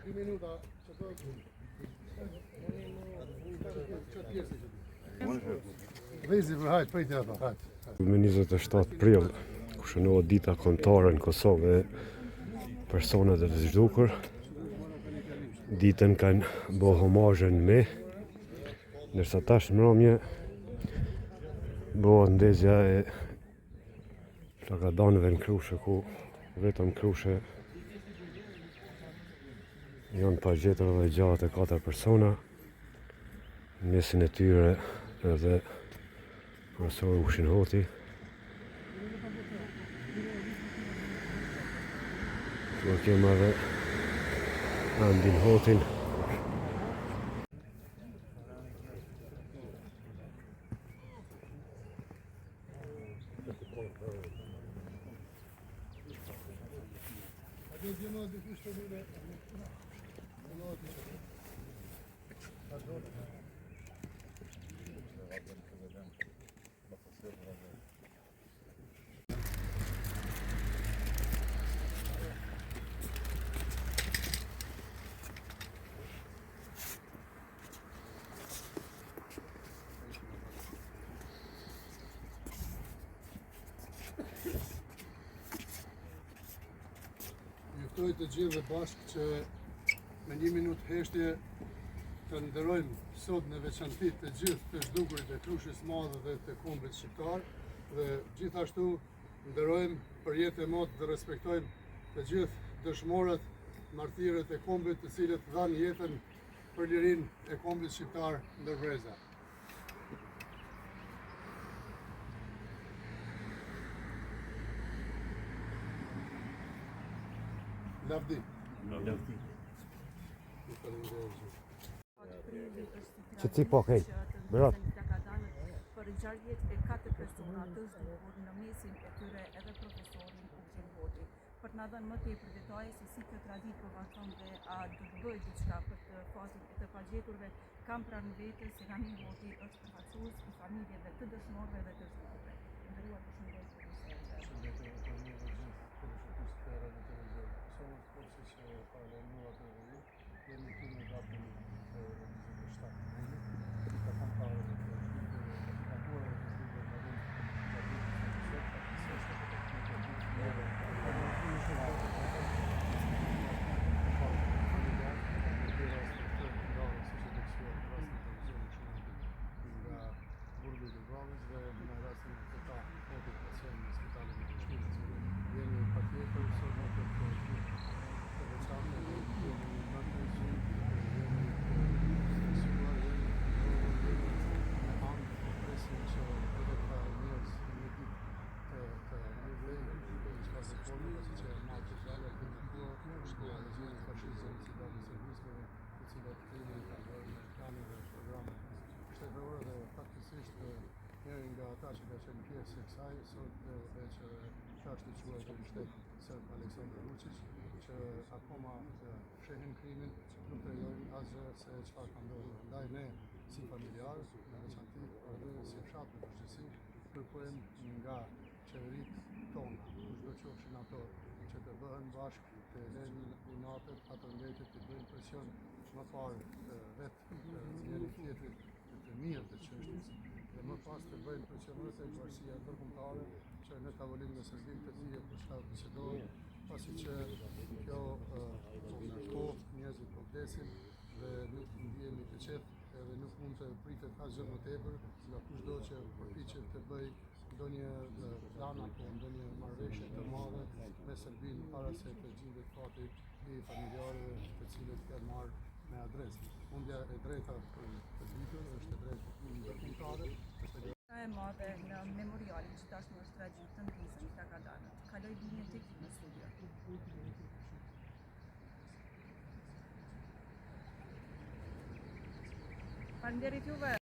2 minuta që të Vezi për hajt, prit jata, hajt. Me 27 prill, ku shënohet dita kombëtare në Kosovë e personat e të zhdukur. Ditën kanë bo homazhe në me, ndërsa tash mbrëmje bëhet ndezja e plakadanëve në Krushe, ku vetëm Krushe janë pa gjetur dhe gjatë e 4 persona, në mesin e tyre edhe profesori Ushin Hoti. Këtu kemë edhe Andin Hotin. Juftoj të gjithë dhe bashkë që me 1 minutë heshtje të nderojmë sot në veçanti të gjithë të zhdukurit e Krushës Madhe dhe të kombit shqiptar, dhe gjithashtu nderojmë për jetë e motë dhe respektojmë të gjithë dëshmorët, martirët e kombit të cilët dhanë jetën për lirinë e kombit shqiptar ndër breza. Lavdi. Që ti po kej, berat. Për ngjarjet e 4 persona të zhdukur në mesin e tyre edhe profesorin Ushin Hoti. Për të na dhënë më tepër detaje se si kjo traditë po vazhdon dhe a do të bëjë diçka për të fazën e të pagjeturve, kam pranë vetes se Rami Hoti është përfaqësues i familjeve të dëshmorëve dhe të zhdukurve. Nderuar përshëndetje. Njëri nga ata që ka qenë pjesë e kësaj, sot veç ka është i quajtur i shtetit Serb Aleksandar Vučić, që akoma shehin krimin, nuk tregojnë asgjë se çfarë ka ndodhur. Ndaj ne si familjarë, në veçanti edhe si fshat në përgjithësi, kërkojmë nga qeveritë tona, kushdo qofshin ato, që të bëhen bashkë, të lënë unatet, ato mbetjet të bëjnë presion më parë vetë njëri tjetrit të mirë të çështjes, dhe më pas të bëjnë presionet e bashkësia ndërkombëtare që në tavolinë në Serbinë të thirrjet për shkak të bisedojnë, pasi që kjo kohë njerëzit po vdesin dhe nuk ndihemi të qetë edhe nuk mund të pritet asgjë më tepër nga kushdo që përpiqet të bëj ndonjë plan apo ndonjë marrëveshje të madhe me Serbinë para se të gjendet fati i familjarëve të cilët kanë marrë me adresë. Mundja e drejta për të ditur është e drejtë ndërkombëtare. E madhe në memorialin që tashmë është tragjik të ndrizën i Plakadanët. Kaloj linjën tek në studio. Faleminderit juve.